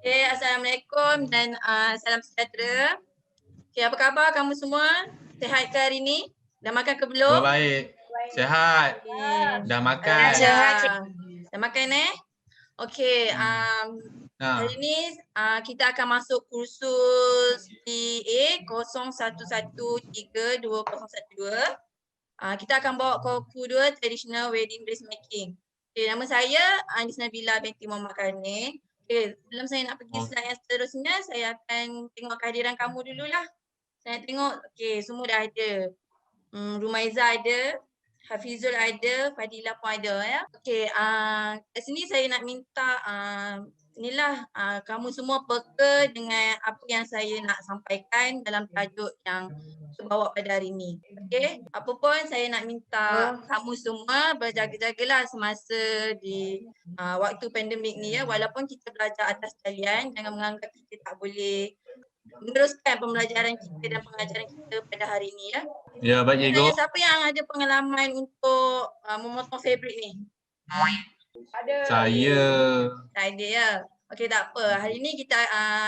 Assalamualaikum dan salam sejahtera. Apa khabar kamu semua? Sihat ke hari ni? Dah makan ke belum? Baik. Sihat. Dah makan. Dah makan hari ni kita akan masuk kursus DA 01132012. Kita akan bawa Koku 2 Traditional Wedding Dressmaking. Nama saya Anis Nabila binti Muhammad Karni. Sebelum saya nak pergi slide yang seterusnya, saya akan tengok kehadiran kamu dululah. Saya tengok, semua dah ada. Rumaiza ada, Hafizul ada, Fadila pun ada ya. Kat sini saya nak minta kamu semua peka dengan apa yang saya nak sampaikan dalam tajuk yang saya bawa pada hari ini. Apa pun saya nak minta kamu semua berjaga-jagalah semasa di waktu pandemik ni ya. Walaupun kita belajar atas talian, jangan menganggap kita tak boleh meneruskan pembelajaran kita dan pengajaran kita pada hari ini ya. Ya, baik cikgu. Siapa yang ada pengalaman untuk memotong fabrik ni? Saya. Tak ada ya. Tak apa. Hari ni kita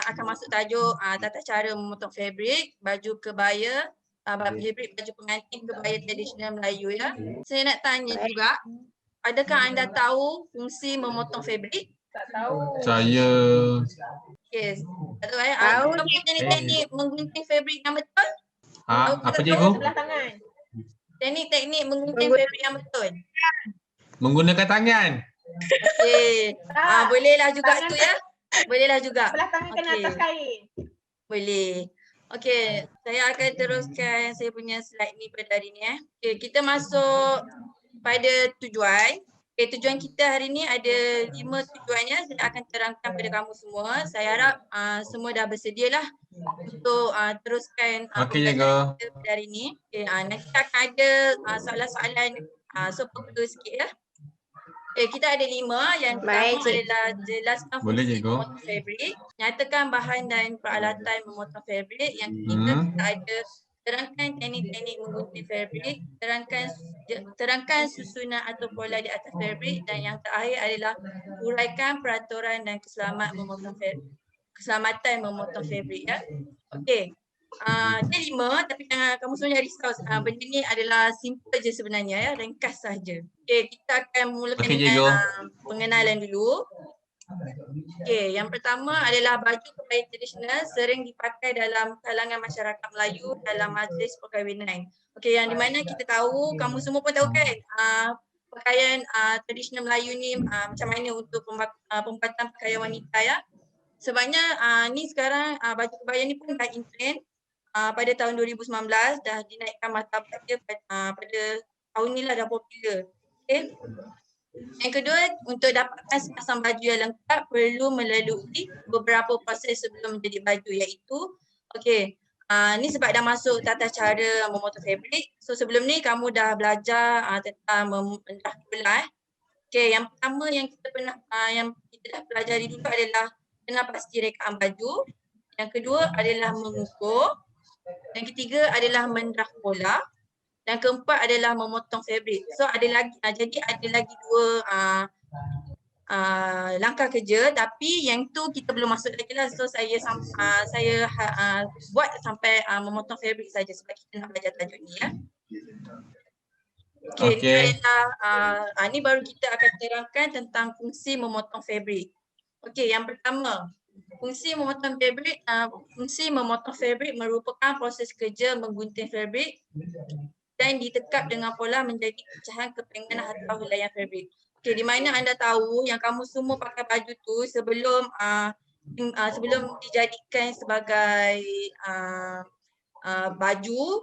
akan masuk tajuk tata cara memotong fabrik, baju kebaya, fabrik baju pengantin kebaya tradisional Melayu ya. Saya nak tanya juga, adakah anda tahu fungsi memotong fabrik? Tak tahu. Saya. Tak tahu ya. Apa teknik menggunting fabrik yang betul? Apa cikgu? Sebelah tangan. Teknik menggunting fabrik yang betul. Menggunakan tangan. Bolehlah juga tu ya. Bolehlah juga. Sebelah tangan kena atas kain. Boleh. Saya akan teruskan saya punya slide ni pada hari ni kita masuk pada tujuan. Tujuan kita hari ni ada 5 tujuannya. Saya akan terangkan pada kamu semua. Saya harap semua dah bersedialah untuk teruskan pembelajaran kita pada hari ni. Nanti akan ada soalan-soalan peka sikit ya. Kita ada 5. Yang pertama adalah jelaskan fungsi memotong fabrik, nyatakan bahan dan peralatan memotong fabrik. Yang ketiga kita ada terangkan teknik-teknik menggunting fabrik, terangkan susunan atau pola di atas fabrik, dan yang terakhir adalah uraikan peraturan dan keselamatan memotong fabrik ya. Dia 5 tapi jangan kamu semua risau. Benda ni adalah simple je sebenarnya ya, ringkas saja. Kita akan mulakan dengan pengenalan dulu. Yang pertama adalah baju kebaya tradisional sering dipakai dalam kalangan masyarakat Melayu dalam majlis perkahwinan. Yang di mana kita tahu, kamu semua pun tahu kan, pakaian tradisional Melayu ni macam mana untuk pembuatan pakaian wanita ya. Sebabnya ni sekarang baju kebaya ni pun dah in trend pada tahun 2019, dah dinaikkan martabat dia pada tahun ni lah dah popular. Yang kedua, untuk dapatkan sepasang baju yang lengkap perlu melalui beberapa proses sebelum menjadi baju, iaitu ni sebab dah masuk tata cara memotong fabrik. So sebelum ni kamu dah belajar tentang mendah pola. Yang pertama yang kita dah pelajari dulu adalah kena pasti rekaan baju. Yang kedua adalah mengukur. Yang ketiga adalah mendah pola. Dan keempat adalah memotong fabrik. So ada lagi, jadi ada lagi 2 langkah kerja, tapi yang tu kita belum masuk lagi lah. So saya buat sampai memotong fabrik saja sebab kita nak belajar tajuk ni ya. Ni baru kita akan terangkan tentang fungsi memotong fabrik. Yang pertama, fungsi memotong fabrik merupakan proses kerja menggunting fabrik dan ditekap dengan pola menjadi pecahan kepengan atau helaian fabrik. Di mana anda tahu yang kamu semua pakai baju tu sebelum dijadikan sebagai baju,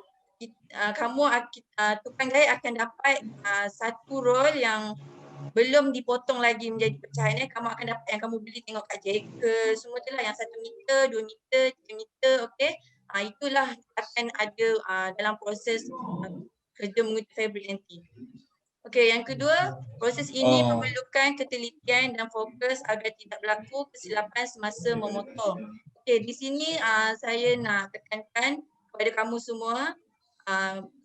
tukang jahit akan dapat satu roll yang belum dipotong lagi menjadi pecahan. Kamu akan dapat yang kamu beli tengok kat Jacker, semua tu lah yang 1 meter, 2 meter, 3 meter, itulah akan ada dalam proses kerja menggunting fabrik nanti. Yang kedua, proses ini memerlukan ketelitian dan fokus agar tidak berlaku kesilapan semasa memotong. Di sini saya nak tekankan kepada kamu semua,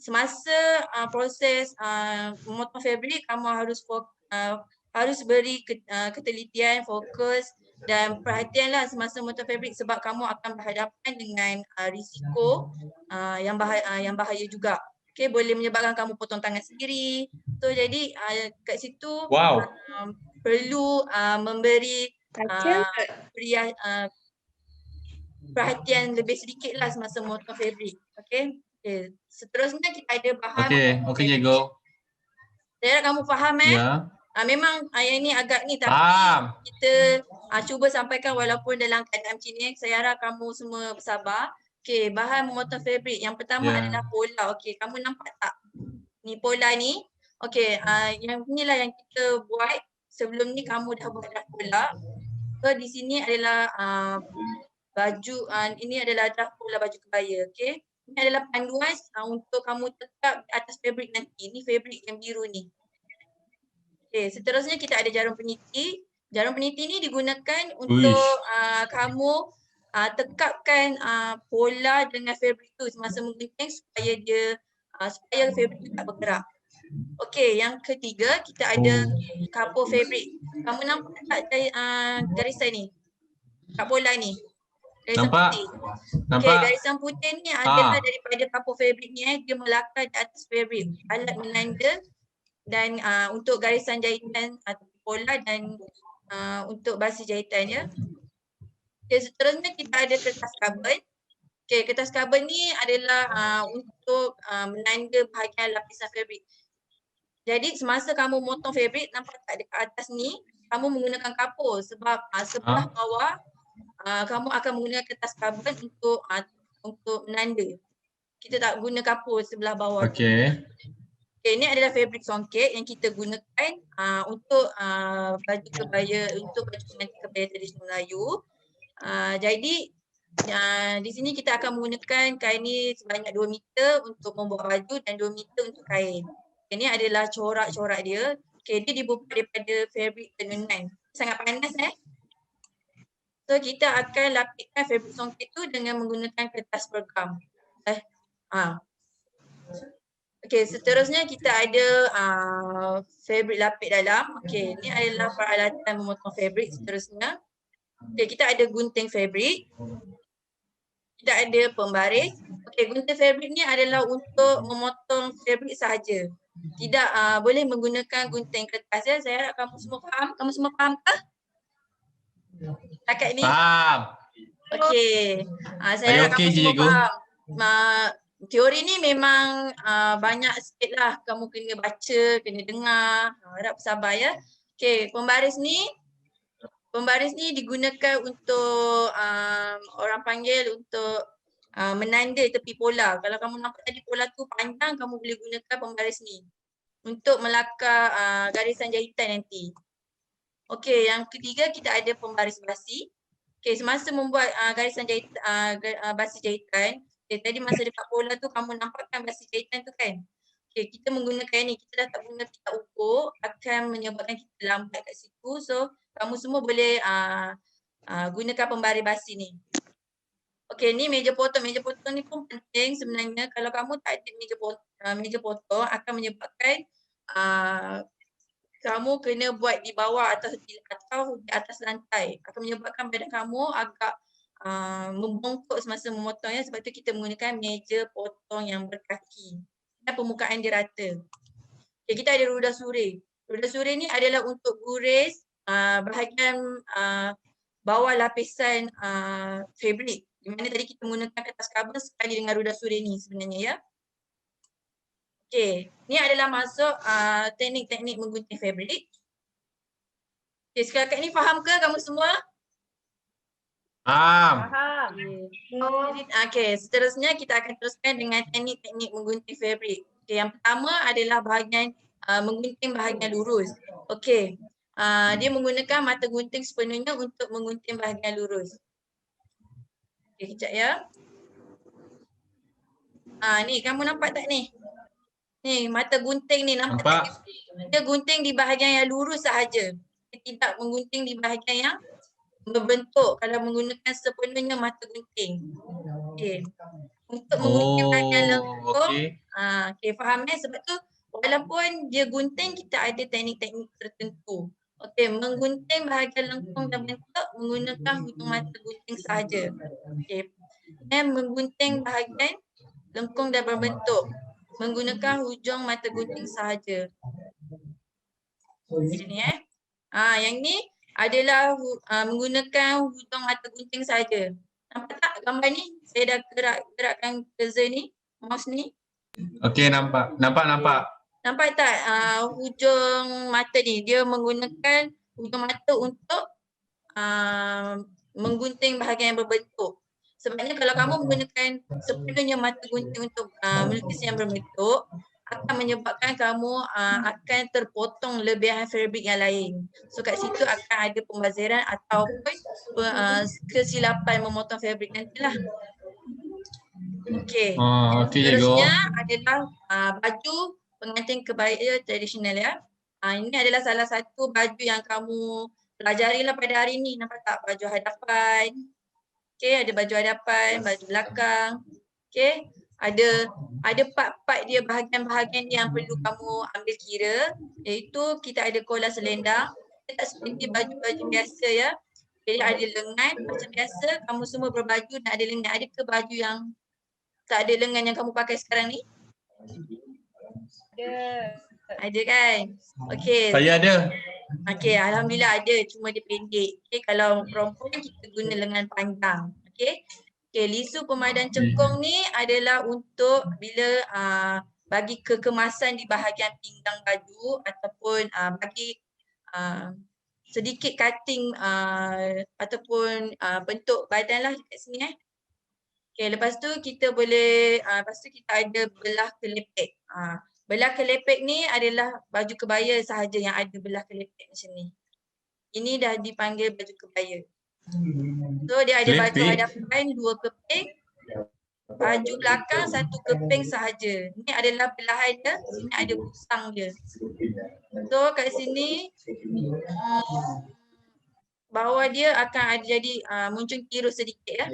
semasa proses memotong fabrik, kamu harus beri ketelitian, fokus Dan perhatianlah semasa memotong fabrik sebab kamu akan berhadapan dengan risiko yang bahaya juga. Okay, boleh menyebabkan kamu potong tangan sendiri. So jadi kat situ Wow. perlu memberi perhatian lebih sedikit lah semasa memotong fabrik. Okay. Seterusnya kita ada bahan. Okey cikgu. Saya harap kamu faham Ya. Memang yang ni agak ni tapi Faham. kita cuba sampaikan walaupun dalam keadaan macam ni. Saya harap kamu semua bersabar. Okey, bahan memotong fabrik. Yang pertama adalah pola. Okey, kamu nampak tak? Ni pola ni. Okey, yang inilah yang kita buat. Sebelum ni kamu dah buat dah pola. So di sini adalah baju, ini adalah draft pola baju kebaya. Okey. Ini adalah panduan untuk kamu tetap di atas fabrik nanti. Ni fabrik yang biru ni. Okay, seterusnya kita ada jarum peniti. Jarum peniti ni digunakan untuk kamu tekapkan pola dengan fabrik tu semasa menggunting supaya dia supaya fabrik tu tak bergerak. Okey, yang ketiga kita ada kapur fabrik. Kamu nampak tak garisan ni? Kat pola ni. Garisan putih. Okey, garisan putih ni adalah daripada kapur fabrik ni dia melakar di atas fabrik. Alat menanda dan untuk garisan jahitan pola dan untuk basi jahitan ya. Okay, seterusnya kita ada kertas karbon. Okay, kertas karbon ni adalah untuk menanda bahagian lapisan fabrik. Jadi semasa kamu motong fabrik, nampak tak dekat atas ni, kamu menggunakan kapur sebab sebelah bawah kamu akan menggunakan kertas karbon untuk menanda. Kita tak guna kapur sebelah bawah. Okey. Okay, ini adalah fabrik songket yang kita gunakan untuk baju kebaya, untuk baju pengantin kebaya tradisional Melayu. Jadi di sini kita akan menggunakan kain ni sebanyak 2 meter untuk membuat baju dan 2 meter untuk kain. Ini adalah corak-corak dia. Okay, dia dibuat daripada fabrik tenunan. Sangat panas So kita akan lapikkan fabrik songket tu dengan menggunakan kertas perekam. Okey, seterusnya kita ada fabrik lapik dalam. Okey, ini adalah peralatan memotong fabrik seterusnya. Okey, kita ada gunting fabrik. Kita ada pembaris. Okey, gunting fabrik ni adalah untuk memotong fabrik sahaja. Tidak boleh menggunakan gunting kertas ya. Saya harap kamu semua faham. Kamu semua faham tak? Takat ni? Faham. Okey. Saya harap kamu semua faham. Teori ni memang banyak sikit lah. Kamu kena baca, kena dengar. Harap bersabar ya. Okay, pembaris ni digunakan untuk orang panggil untuk menanda tepi pola. Kalau kamu nampak tadi pola tu panjang, kamu boleh gunakan pembaris ni untuk melakar garisan jahitan nanti. Okay, yang ketiga kita ada pembaris basi. Okay, semasa membuat garisan jahitan, basi jahitan, okay, tadi masa dekat pola tu kamu nampakkan basi jahitan tu kan. Okay, kita menggunakan ni, kita dah tak guna kita ukur, akan menyebabkan kita lambat kat situ. So, kamu semua boleh gunakan pembaris basi ni. Okay, ni meja potong. Meja potong ni pun penting sebenarnya. Kalau kamu tak ada meja potong akan menyebabkan kamu kena buat di bawah atau di atas lantai. Akan menyebabkan badan kamu agak membongkok semasa memotongnya. Sebab tu kita menggunakan meja potong yang berkaki dan permukaan dia rata. Okay, kita ada rudah suri. Rudah suri ni adalah untuk guris bahagian bawah lapisan fabrik. Di mana tadi kita menggunakan kertas karbon sekali dengan rudah suri ni sebenarnya ya. Okay, ni adalah masuk teknik-teknik menggunting fabrik. Okay, sekarang ni faham ke kamu semua? Faham. Okay, seterusnya kita akan teruskan dengan teknik-teknik menggunting fabrik. Okay, yang pertama adalah bahagian menggunting bahagian lurus. Okay, dia menggunakan mata gunting sepenuhnya untuk menggunting bahagian lurus. Okay, kejap ya. Ni kamu nampak tak ni? Ni mata gunting ni nampak tak? Dia gunting di bahagian yang lurus sahaja. Dia tidak menggunting di bahagian yang berbentuk kalau menggunakan sepenuhnya mata gunting. Okey. Untuk menggunting bahagian lengkung, okey faham sebab tu walaupun dia gunting kita ada teknik-teknik tertentu. Okey, menggunting bahagian lengkung dan bentuk menggunakan hujung mata gunting sahaja. Okey. Dan menggunting bahagian lengkung dan berbentuk menggunakan hujung mata gunting sahaja. Sini yang ni adalah menggunakan hujung mata gunting sahaja. Nampak tak gambar ni? Saya dah gerakkan cursor ni, mouse ni. Okey, nampak. Nampak. Nampak tak hujung mata ni? Dia menggunakan hujung mata untuk menggunting bahagian yang berbentuk. Sebenarnya kalau kamu menggunakan sepenuhnya mata gunting untuk melukis yang berbentuk, akan menyebabkan kamu akan terpotong lebihan fabrik yang lain. So kat situ akan ada pembaziran ataupun kesilapan memotong fabrik nantilah. Okey. Okey, cikgu. Seterusnya adalah baju pengantin kebaya tradisional ya. Ini adalah salah satu baju yang kamu pelajarilah pada hari ini. Nampak tak? Baju hadapan. Okey, ada baju hadapan, baju belakang. Okey. Ada part-part dia, bahagian-bahagian dia yang perlu kamu ambil kira, iaitu kita ada kola selendang. Dia tak seperti baju-baju biasa ya. Jadi ada lengan macam biasa, kamu semua berbaju dan ada lengan. Ada ke baju yang tak ada lengan yang kamu pakai sekarang ni? Ada kan? Okey. Saya ada. Okey, alhamdulillah ada, cuma dia pendek. Okey, kalau perempuan kita guna lengan panjang. Okey. Okey, lisu pemadam cekung ni adalah untuk bila bagi kekemasan di bahagian pinggang baju ataupun bagi sedikit cutting ataupun bentuk badan lah kat sini Okey, lepas tu kita boleh lepas tu kita ada belah kelepek. Belah kelepek ni adalah baju kebaya sahaja yang ada belah kelepek macam ni. Ini dah dipanggil baju kebaya. So dia ada baju hadapan 2 keping, baju belakang 1 keping sahaja. Ini adalah belahan dia, sini ada busang dia. So kat sini bawah dia akan ada jadi muncul tirus sedikit ya.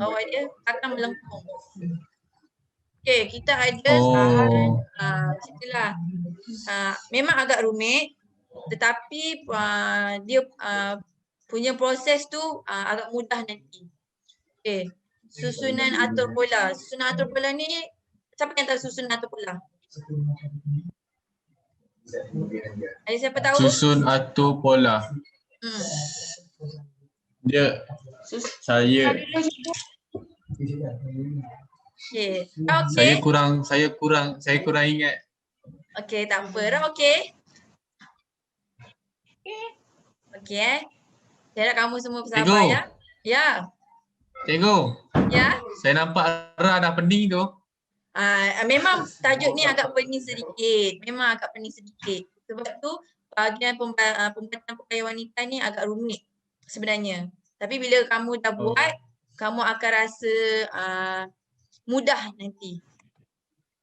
Bawah dia akan melengkung. Okey, kita ada sahaja macam itulah. Memang agak rumit tetapi dia punya proses tu agak mudah nanti. Okey. Susunan atur pola. Susunan atur pola ni siapa yang tahu susunan atur pola? Ada siapa tahu? Susun atur pola. Dia saya Okey. Saya kurang ingat. Okey, tak apa dah. Okey. Okey Saya harap kamu semua bersabar ya. Ya. Cikgu. Ya. Saya nampak Ra dah pening tu. Memang tajuk ni agak pening sedikit. Memang agak pening sedikit. Sebab tu bahagian pembuatan pakaian wanita ni agak rumit sebenarnya. Tapi bila kamu dah buat, kamu akan rasa mudah nanti.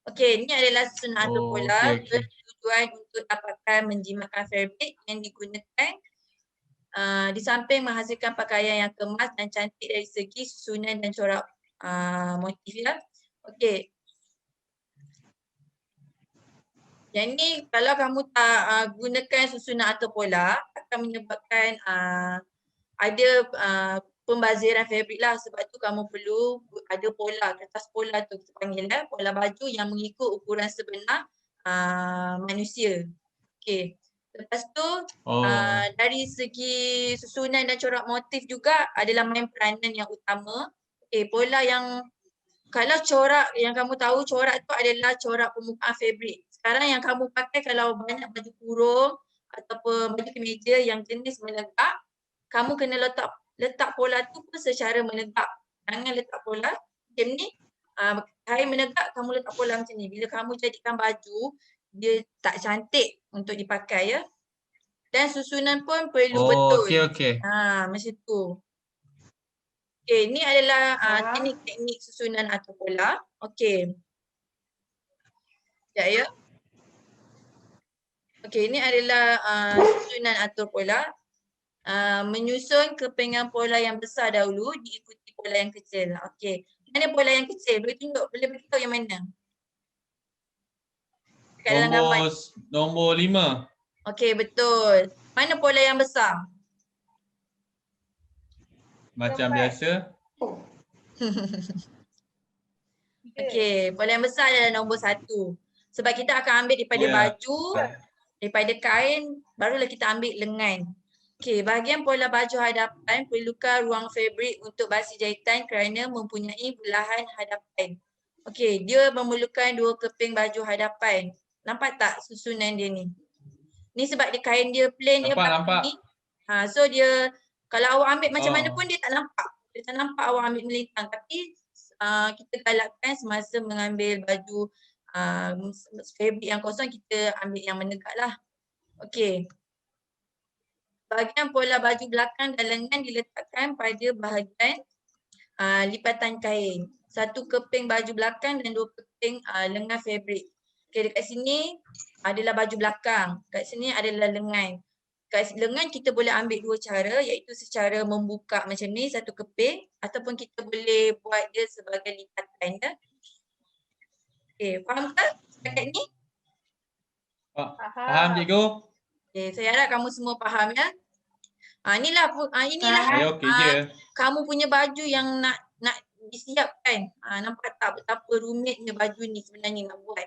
Okey, ni adalah susunan atur pola bertujuan untuk dapatkan menjimatkan fabrik yang digunakan di samping menghasilkan pakaian yang kemas dan cantik dari segi susunan dan corak motif ya. Okey. Yang ni kalau kamu tak gunakan susunan atur pola akan menyebabkan ada pembaziran fabrik lah. Sebab tu kamu perlu ada pola, kertas pola tu kita panggil pola baju yang mengikut ukuran sebenar manusia. Okey. Lepas tu dari segi susunan dan corak motif juga adalah main peranan yang utama. Okey, pola yang kalau corak yang kamu tahu corak tu adalah corak permukaan fabrik. Sekarang yang kamu pakai kalau banyak baju kurung ataupun baju kemeja yang jenis menegak, kamu kena letak pola tu pun secara menegak. Jangan letak pola macam ni. Hari menegak kamu letak pola macam ni. Bila kamu jadikan baju, dia tak cantik untuk dipakai ya. Dan susunan pun perlu betul. Okey. Macam tu. Okey, ni adalah teknik-teknik susunan atur pola. Okey. Sekejap ya. Okey, ini adalah susunan atur pola. Menyusun kepingan pola yang besar dahulu diikuti pola yang kecil. Okey. Mana pola yang kecil? Boleh beritahu yang mana? Nombor 5. Okey, betul. Mana pola yang besar? Macam Empat. biasa. Okey, pola yang besar adalah nombor 1. Sebab kita akan ambil daripada Ya. baju, daripada kain, barulah kita ambil lengan. Okey, bahagian pola baju hadapan perlukan ruang fabrik untuk basi jahitan kerana mempunyai belahan hadapan. Okey, dia memerlukan 2 keping baju hadapan. Nampak tak susunan dia ni? Ni sebab dia kain dia plain dia Nampak. ni. So dia kalau awak ambil macam mana Oh. pun dia tak nampak. Dia tak nampak awak ambil melintang. Tapi kita galakkan semasa mengambil baju fabrik yang kosong kita ambil yang menegak lah. Okey. Bahagian pola baju belakang dan lengan diletakkan pada bahagian lipatan kain. 1 keping baju belakang dan 2 keping lengan fabrik. Okay, dekat sini adalah baju belakang. Kat sini adalah lengan. Kat lengan kita boleh ambil 2 cara, iaitu secara membuka macam ni 1 keping ataupun kita boleh buat dia sebagai lipatan ya. Okay, faham ke setakat ni? Faham cikgu? Okay, saya harap kamu semua faham ya. Inilah Saya okey je. kamu punya baju yang nak disiapkan. Nampak tak betapa rumitnya baju ni sebenarnya nak buat.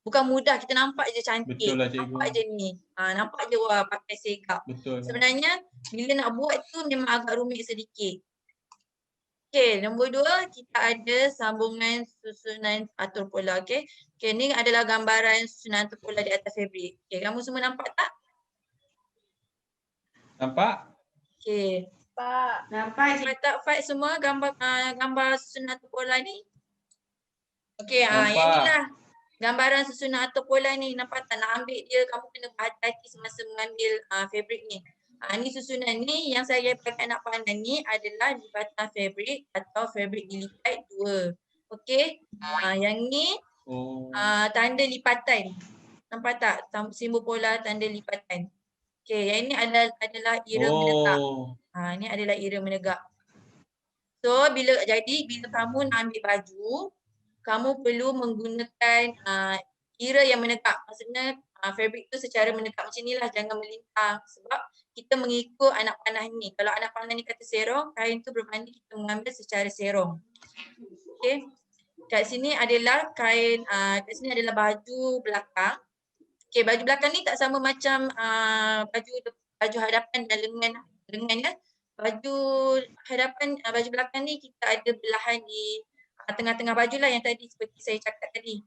Bukan mudah, kita nampak je cantik. Betul lah cikgu. Nampak je ni. Nampak je wah pakai segap. Betul. Sebenarnya bila nak buat tu memang agak rumit sedikit. Okey, nombor 2 kita ada sambungan susunan atur pola. Okey. Okey, ni adalah gambaran susunan atur pola di atas fabrik. Okey, kamu semua nampak tak? Nampak? Okey. Nampak tak Fat semua gambar susunan atur pola ni? Okey, yang inilah gambaran susunan atur pola ni. Nampak tak? Nak ambil dia, kamu kena berhati-hati semasa mengambil fabrik ni. Ni susunan ni yang saya pakai nak pandang ni adalah lipatan fabrik atau fabrik dilipat 2. Okey. Yang ni tanda lipatan. Nampak tak? Simbol pola tanda lipatan. Okey, yang ini adalah ira menegak. Ni adalah ira menegak. So bila kamu nak ambil baju, kamu perlu menggunakan ira yang menegak. Maksudnya fabrik tu secara menegak macam inilah, jangan melintang. Sebab kita mengikut anak panah ni. Kalau anak panah ni kata serong, kain tu bermakna kita mengambil secara serong. Okey. Kat sini adalah kain, kat sini adalah baju belakang. Okey, baju belakang ni tak sama macam baju hadapan dan lengan ya. Baju hadapan, baju belakang ni kita ada belahan di tengah-tengah baju lah yang tadi seperti saya cakap tadi.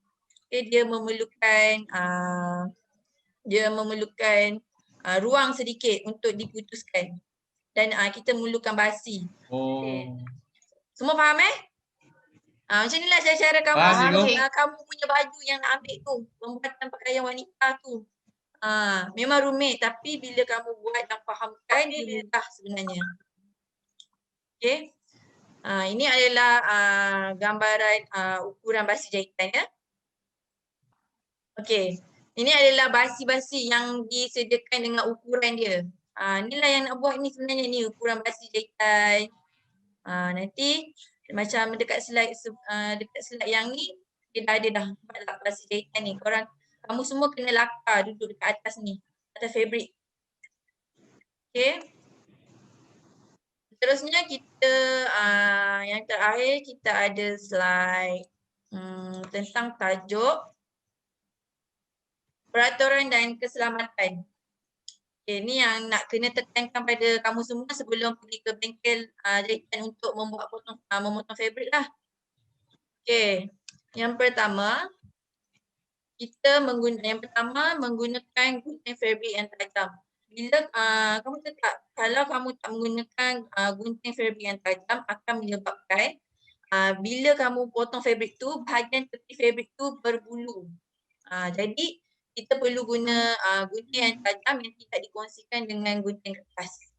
Okay, dia memerlukan ruang sedikit untuk diputuskan dan kita memerlukan basi. Okay. Semua faham macam inilah cara kamu punya baju yang nak ambil tu, pembuatan pakaian wanita tu. Memang rumit tapi bila kamu buat dan fahamkan dia mudah sebenarnya. Okay. Ini adalah gambaran ukuran basi jahitan ya. Okey. Ini adalah basi-basi yang disediakan dengan ukuran dia. Inilah yang nak buat ni sebenarnya ni ukuran basi jahitan. Nanti macam dekat slide yang ni dia dah ada dah basi jahitan ni. Kamu semua kena lakar duduk dekat atas ni, atas fabrik. Okey. Seterusnya kita yang terakhir kita ada slide tentang tajuk peraturan dan keselamatan. Okay, ni yang nak kena tekankan pada kamu semua sebelum pergi ke bengkel jahitan untuk memotong fabrik lah. Okay, yang pertama menggunakan gunting fabrik yang tajam. Bila kamu tetap, kalau kamu tak menggunakan gunting fabrik yang tajam akan menyebabkan bila kamu potong fabrik tu, bahagian tepi fabrik tu berbulu. Jadi kita perlu guna gunting yang tajam yang tidak dikongsikan dengan gunting kertas.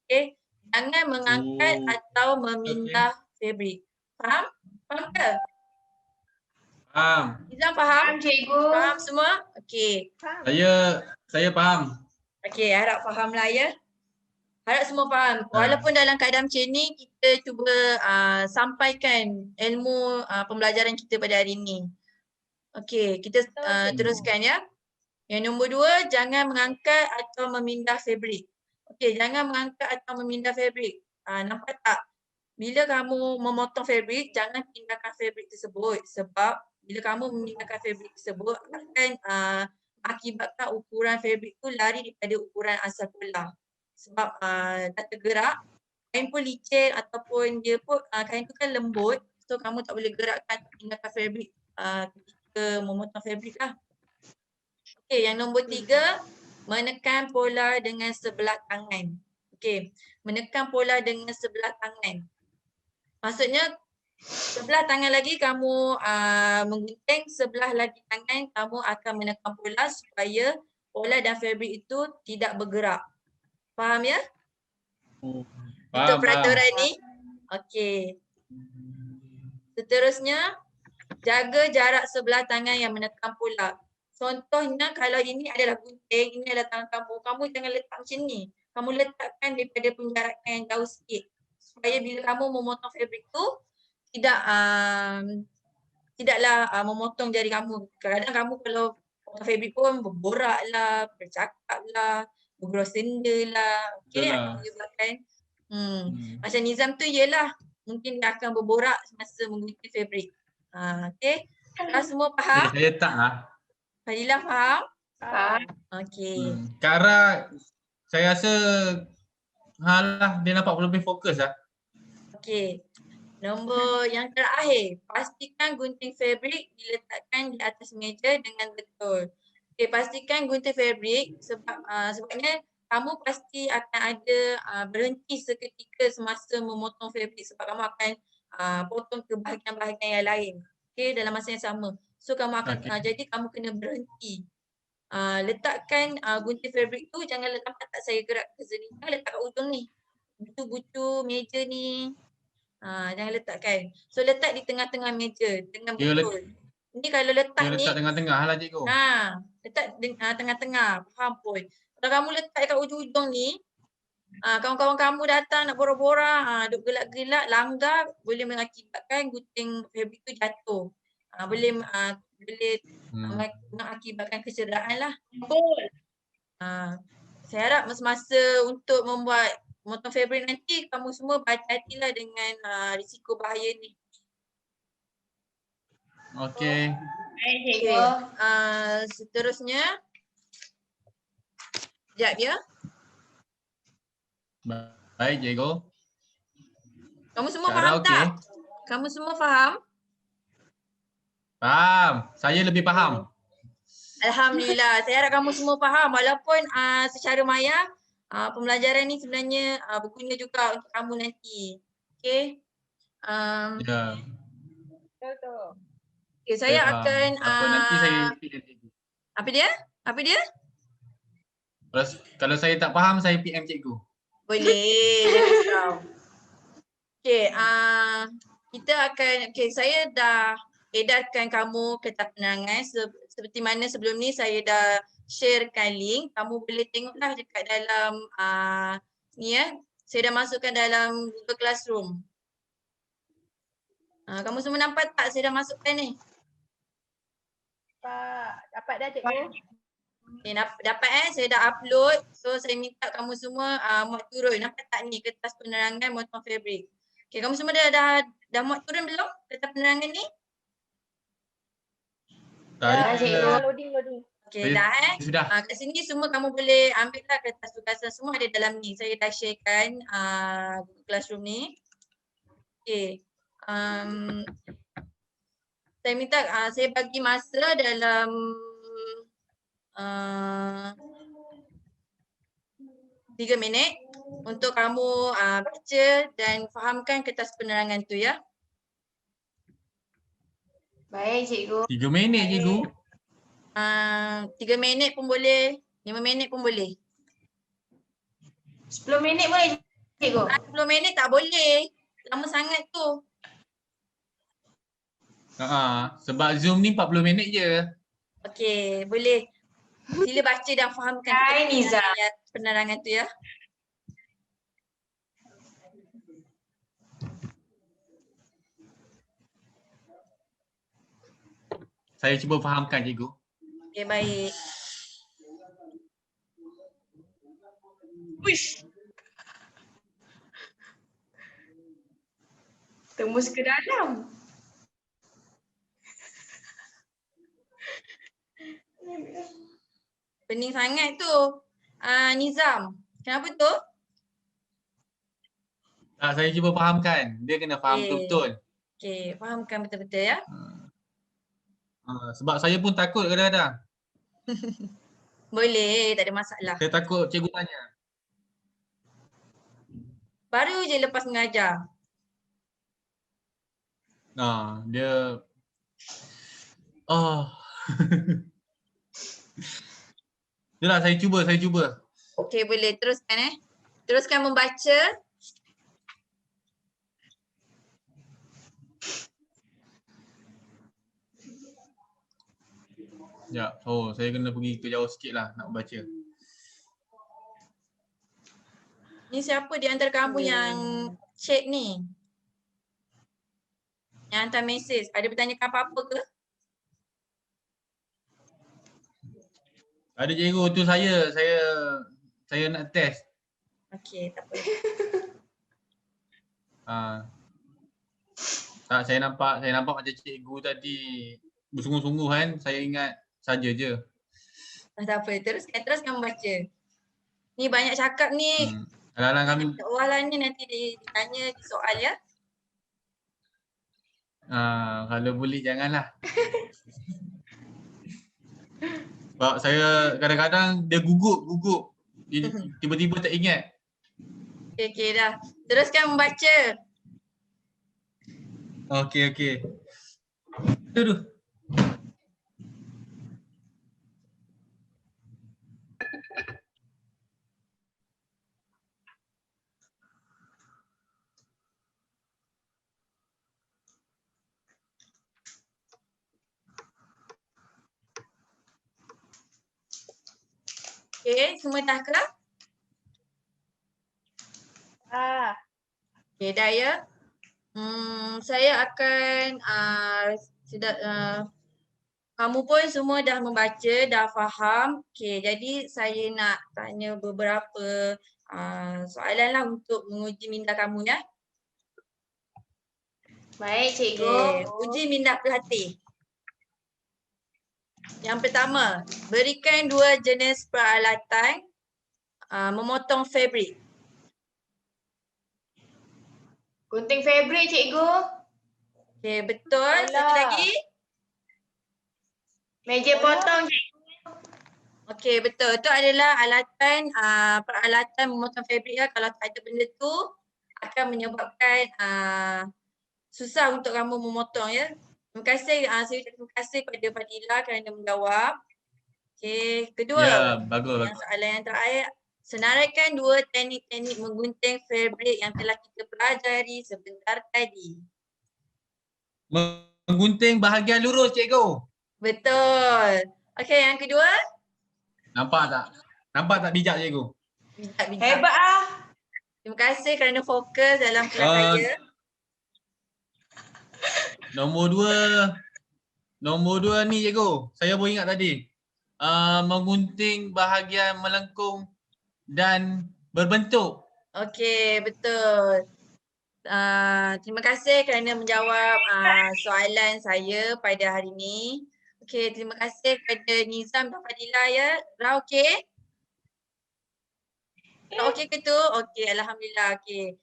Okay. Jangan mengangkat atau memindah fabrik. Faham? Faham ke? Faham. Izam faham? Cikgu. Faham semua? Okey. Saya faham. Okey, harap faham lah ya. Harap semua faham. Walaupun dalam keadaan macam ni, kita cuba sampaikan ilmu pembelajaran kita pada hari ini. Okey, kita teruskan ya. Yang nombor 2, jangan mengangkat atau memindah fabrik. Okey, jangan mengangkat atau memindah fabrik. Nampak tak? Bila kamu memotong fabrik, jangan pindahkan fabrik tersebut sebab bila kamu memindahkan fabrik tersebut akan akibatkan ukuran fabrik tu lari daripada ukuran asal pula. Sebab dah tergerak, kain pun licin ataupun dia pun kain tu kan lembut, so kamu tak boleh gerakkan pindahkan fabrik ketika memotong fabrik lah. Okey, yang nombor 3, menekan pola dengan sebelah tangan. Okey, menekan pola dengan sebelah tangan. Maksudnya sebelah tangan lagi kamu menggunting, sebelah lagi tangan kamu akan menekan pola supaya pola dan fabrik itu tidak bergerak. Faham ya? Untuk Faham. peraturan ni? Okey. Seterusnya, jaga jarak sebelah tangan yang menekan pola. Contohnya kalau ini adalah gunting, ini adalah tangan kamu, kamu jangan letak macam ni. Kamu letakkan daripada penjarakan yang jauh sikit. Supaya bila kamu memotong fabrik tu, tidaklah memotong jari kamu. Kadang-kadang kamu kalau potong fabrik pun berborak lah, bercakap lah, bergurau senda lah. Okay, akan menyebabkan macam Nizam tu ialah mungkin dia akan berborak semasa menggunting fabrik. Okay, dah semua faham? Saya tak lah. Fadilah faham? Faham. Okay. Kak Ara, saya rasa dia nampak lebih fokus lah. Okay. Nombor yang terakhir, pastikan gunting fabrik diletakkan di atas meja dengan betul. Okay, pastikan gunting fabrik sebabnya kamu pasti akan ada berhenti seketika semasa memotong fabrik sebab kamu akan potong ke bahagian-bahagian yang lain. Okay, dalam masa yang sama. So kamu akan jadi kamu kena berhenti. Letakkan gunting fabrik tu, jangan letak saya gerak ke sini. Jangan letak kat ujung ni. Butu-butu meja ni. Jangan letakkan. So letak di tengah-tengah meja dengan betul. Ni kalau letak ni. Letak tengah-tengah lah cikgu. Letak tengah-tengah. Faham pun. Kalau kamu letak kat ujung-ujung ni, kawan-kawan kamu datang nak borak-borak, duk gelak-gelak, langgar, boleh mengakibatkan gunting fabrik tu jatuh. Boleh mengakibatkan kecederaan lah. Betul. Saya harap masa untuk membuat memotong fabrik nanti kamu semua berhati-hatilah dengan risiko bahaya ni. Okey. Baik, cikgu. Seterusnya. Sekejap ya. Baik cikgu. Kamu semua faham tak? Kamu semua faham? Faham. Saya lebih faham. Alhamdulillah. Saya harap kamu semua faham walaupun secara maya pembelajaran ni sebenarnya berguna juga untuk kamu nanti. Okey. Ya. Betul. Okay, saya akan nanti saya PM cikgu. Apa dia? Apa dia? Kalau saya tak faham, saya PM cikgu. Boleh. Jangan risau. Okey, kita akan saya dah edarkan kamu kertas penerangan seperti mana sebelum ni saya dah sharekan link. Kamu boleh tengoklah dekat dalam ni ya. Saya dah masukkan dalam Google Classroom. Kamu semua nampak tak saya dah masukkan ni? Dapat dah cikgu. Okay, dapat saya dah upload. So saya minta kamu semua muat turun. Nampak tak ni kertas penerangan motong fabrik? Okay, kamu semua dah muat turun belum kertas penerangan ni? Dah cikgu. Loading. Okay, dah Sudah. Kat sini semua kamu boleh ambil lah kertas tugasan, semua ada dalam ni. Saya dah sharekan Google Classroom ni. Okay. Saya minta saya bagi masa dalam 3 minit untuk kamu baca dan fahamkan kertas penerangan tu ya. Baik cikgu. 3 minit cikgu. 3 minit pun boleh, 5 minit pun boleh. 10 minit boleh cikgu? 10 minit tak boleh. Lama sangat tu. Sebab Zoom ni 40 minit je. Okey, boleh. Sila baca dan fahamkan penerangan tu ya. Saya cuba fahamkan cikgu. Okey, baik. Wish. Tembus ke dalam. Pening sangat tu. Nizam. Kenapa tu? Tak, saya cuba fahamkan. Dia kena faham betul-betul. Okay, fahamkan betul-betul ya. Sebab saya pun takut kadang-kadang. Boleh, tak ada masalah. Saya takut cikgu tanya. Baru je lepas mengajar. Dia Itulah saya cuba. Okey, boleh teruskan Teruskan membaca. Sekejap. Saya kena pergi ke jauh sikit lah nak baca. Ni siapa di antara kamu yang chat ni? Yang hantar mesej. Ada bertanyakan apa-apa ke? Ada cikgu tu saya nak test. Okey, tak apa. Tak, saya nampak macam cikgu tadi bersungguh-sungguh kan. Saya ingat saja je. Tak apa, teruskan membaca. Ni banyak cakap ni. Kadang-kadang kami Soalan ni nanti ditanya di soal ya. kalau boleh janganlah. Sebab saya kadang-kadang dia gugup. Dia tiba-tiba tak ingat. Okey dah. Teruskan membaca. Okey. Aduh. Okey, semua dah ke? Okey, dah ya. Saya akan kamu pun semua dah membaca, dah faham. Okey, jadi saya nak tanya beberapa soalan lah untuk menguji minda kamu ya. Baik, cikgu. Okey, uji minda pelatih. Yang pertama, berikan 2 jenis peralatan memotong fabrik. Gunting fabrik, cikgu. Okey, betul. Satu lagi. Meja potong, cikgu. Okey, betul. Itu adalah peralatan memotong fabrik ya. Kalau tak ada benda tu akan menyebabkan susah untuk kamu memotong ya. Terima kasih. Saya ucapkan terima kasih kepada Fadila kerana menjawab. Okey, kedua. Ya, bagus. Yang soalan yang terakhir. Senaraikan 2 teknik-teknik menggunting fabrik yang telah kita pelajari sebentar tadi. Menggunting bahagian lurus, cikgu. Betul. Okey, yang kedua. Nampak tak bijak, cikgu? Bijak. Hebat ah. Terima kasih kerana fokus dalam kelas saya. Nombor dua ni, cikgu. Saya baru ingat tadi. Menggunting bahagian melengkung dan berbentuk. Okey, betul. Terima kasih kerana menjawab soalan saya pada hari ini. Okey, terima kasih kepada Nizam dan Fadila ya. Ra okey? Ra okey ke tu? Okey, alhamdulillah. Okey.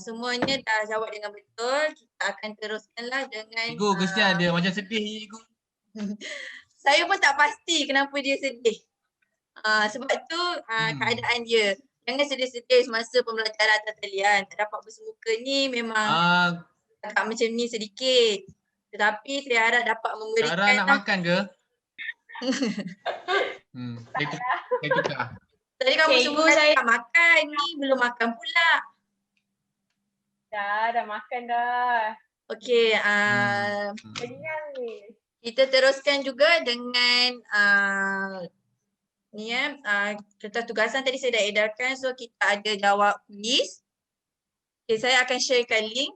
Semuanya dah jawab dengan betul. Kita akan teruskanlah dengan Cikgu, kesian dia macam sedih, cikgu. Saya pun tak pasti kenapa dia sedih. Sebab tu keadaan dia. Jangan sedih-sedih semasa pembelajaran atas talian. Tak dapat bersemuka ni memang agak macam ni sedikit. Tetapi saya harap dapat memberikan. Sarah nak makan ke? Saya tukar. Tadi kamu semua nak makan. Ni belum makan pula. Dah makan dah. Okey. Kenyang ni. Kita teruskan juga dengan ni kertas tugasan tadi saya dah edarkan. So kita ada jawab quiz. Okay, saya akan sharekan link.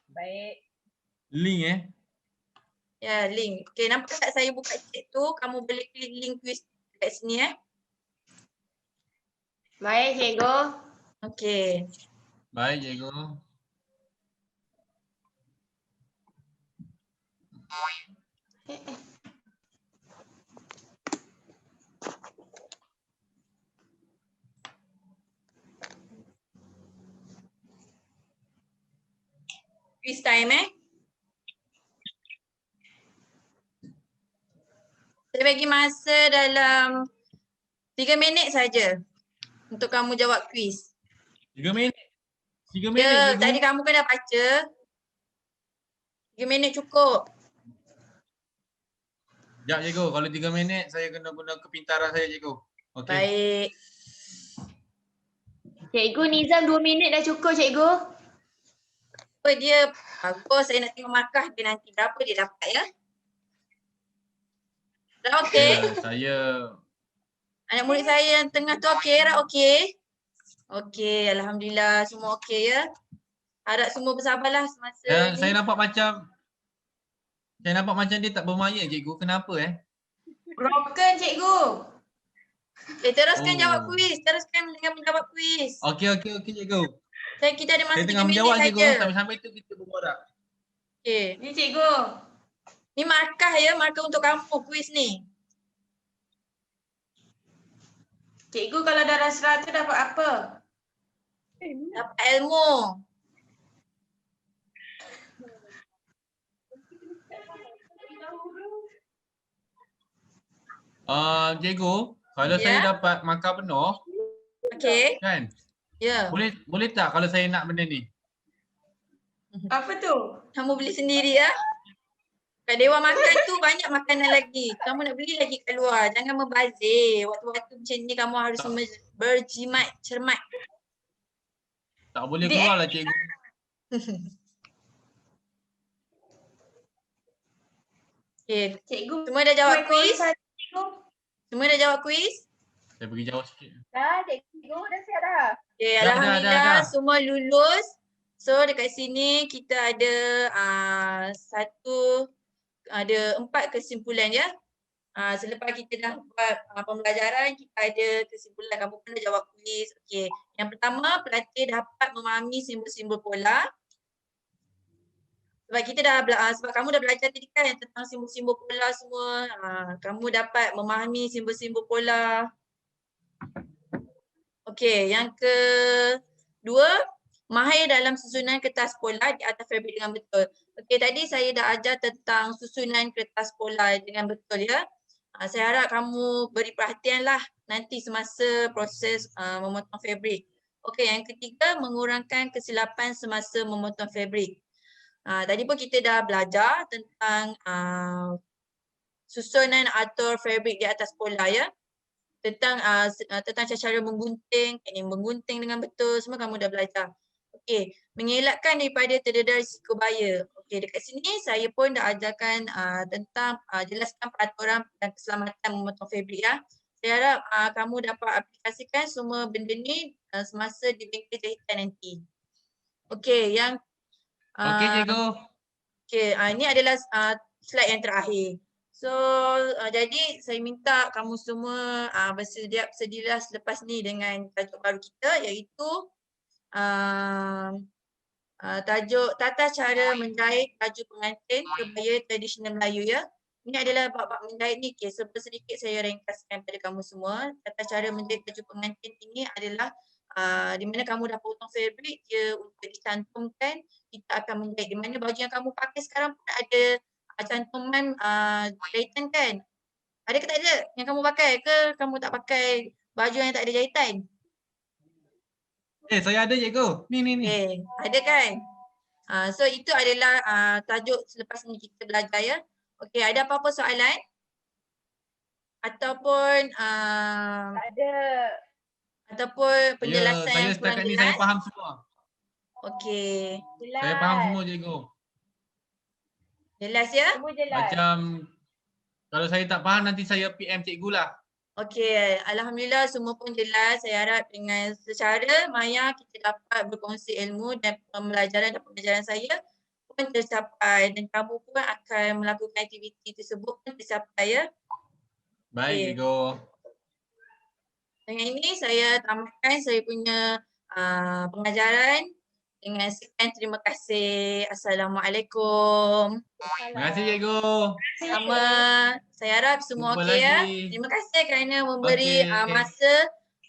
Baik. Link Ya, link. Okay, nampak tak saya buka chat tu? Kamu boleh klik link quiz kat sini Baik, cikgu. Okey. Baik, cikgu. Quiz time Saya bagi masa dalam 3 minit saja untuk kamu jawab quiz. 3 minit. 3 minit, Ya, cikgu. tadi kamu kan dah baca. 3 minit cukup. Sekejap, cikgu. Kalau 3 minit, saya kena guna kepintaran saya, cikgu. Okey. Baik. Cikgu Nizam 2 minit dah cukup, cikgu. Apa dia? Bagus, saya nak tengok markah dia nanti. Berapa dia dapat ya? Dah okey? Ya, saya Anak murid saya yang tengah tu okey? Rak okey? Okey, Alhamdulillah semua okey ya. Harap semua bersabarlah semasa ni. saya nampak macam dia tak bermaya, cikgu. Kenapa Broken, cikgu. Teruskan jawab Oh. kuis. Teruskan dengan menjawab kuis. Okey, cikgu. Kita ada masa Saya 3 tengah minit menjawab, cikgu. saja. Sambil-sambil tu kita berborak. Okey. Ni cikgu. Ni markah ya, markah untuk kamu kuis ni. Cikgu kalau darah 100 dapat apa? Dapat ilmu. Cikgu, kalau Ya. saya dapat markah penuh, Okey. kan? Ya. Boleh tak kalau saya nak benda ni? Apa tu? Kamu beli sendiri ya. Kat Dewan Makan tu banyak makanan lagi. Kamu nak beli lagi kat luar. Jangan membazir. Waktu-waktu macam ni kamu harus berjimat cermat. Tak boleh Di- keluar lah, cikgu. Okey. Cikgu. Semua dah jawab kuis? Cikgu. Semua dah jawab kuis? Saya bagi jawab sikit. Dah, cikgu dah siap dah. Okay, Dah, Alhamdulillah dah. semua lulus. So dekat sini kita ada 4 kesimpulan ya. Selepas kita dah buat pembelajaran, kita ada kesimpulan. Kamu pun dah jawab kuis. Okay. Yang pertama, pelatih dapat memahami simbol-simbol pola. Sebab kita dah sebab kamu dah belajar tadi kan tentang simbol-simbol pola semua. Kamu dapat memahami simbol-simbol pola. Okey, yang kedua, mahir dalam susunan kertas pola di atas fabrik dengan betul. Okey, tadi saya dah ajar tentang susunan kertas pola dengan betul ya. Saya harap kamu beri perhatianlah nanti semasa proses memotong fabrik. Okey, yang ketiga, mengurangkan kesilapan semasa memotong fabrik. Tadi pun kita dah belajar tentang susunan atur fabrik di atas pola ya. Tentang cara menggunting, teknik menggunting dengan betul, semua kamu dah belajar. Okey, mengelakkan daripada terdedah risiko bahaya. Okey, dekat sini saya pun dah ajarkan tentang jelaskan peraturan dan keselamatan memotong fabrik ya. Saya harap kamu dapat aplikasikan semua benda ni semasa di bengkel jahitan nanti. Okey, yang Okey, cikgu. okey, ini adalah slide yang terakhir. So, jadi saya minta kamu semua bersedialah selepas ni dengan tajuk baru kita iaitu tajuk tata cara menjahit baju pengantin kebaya tradisional Melayu ya. Ini adalah bab-bab menjahit ni. Okay, sedikit saya ringkaskan pada kamu semua. Tata cara menjahit baju pengantin ini adalah di mana kamu dah potong fabrik dia untuk dicantumkan kita akan menjahit. Di mana baju yang kamu pakai sekarang pun ada cantuman jahitan kan? Ada ke tak ada yang kamu pakai ke kamu tak pakai baju yang tak ada jahitan? Saya ada, cikgu. Ni. Okay, ada kan? So itu adalah tajuk selepas ni kita belajar ya. Okay, ada apa-apa soalan? Ataupun Tak ada. ataupun penjelasan Saya yang kurang setakat ni jelas? saya faham semua. Okay, Jelas. Saya faham semua, cikgu. jelas ya? Semua jelas. Macam kalau saya tak faham nanti saya PM cikgu lah. Okey, Alhamdulillah semua pun jelas. Saya harap dengan secara maya kita dapat berkongsi ilmu dan pembelajaran saya pun tercapai dan kamu pun akan melakukan aktiviti tersebut pun tercapai ya. Baik, Okey. cikgu. Dengan ini saya tamatkan saya punya pengajaran. Dengan sekian terima kasih. Assalamualaikum. Terima kasih cikgu. Sama saya harap semua Jumpa okey ya. lagi. Terima kasih kerana memberi Okey. masa,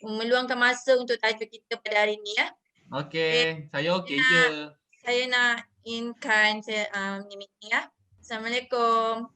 meluangkan masa untuk tajuk kita pada hari ini ya. Okey, saya okey je. Saya nak inkan saya meeting ya. Assalamualaikum.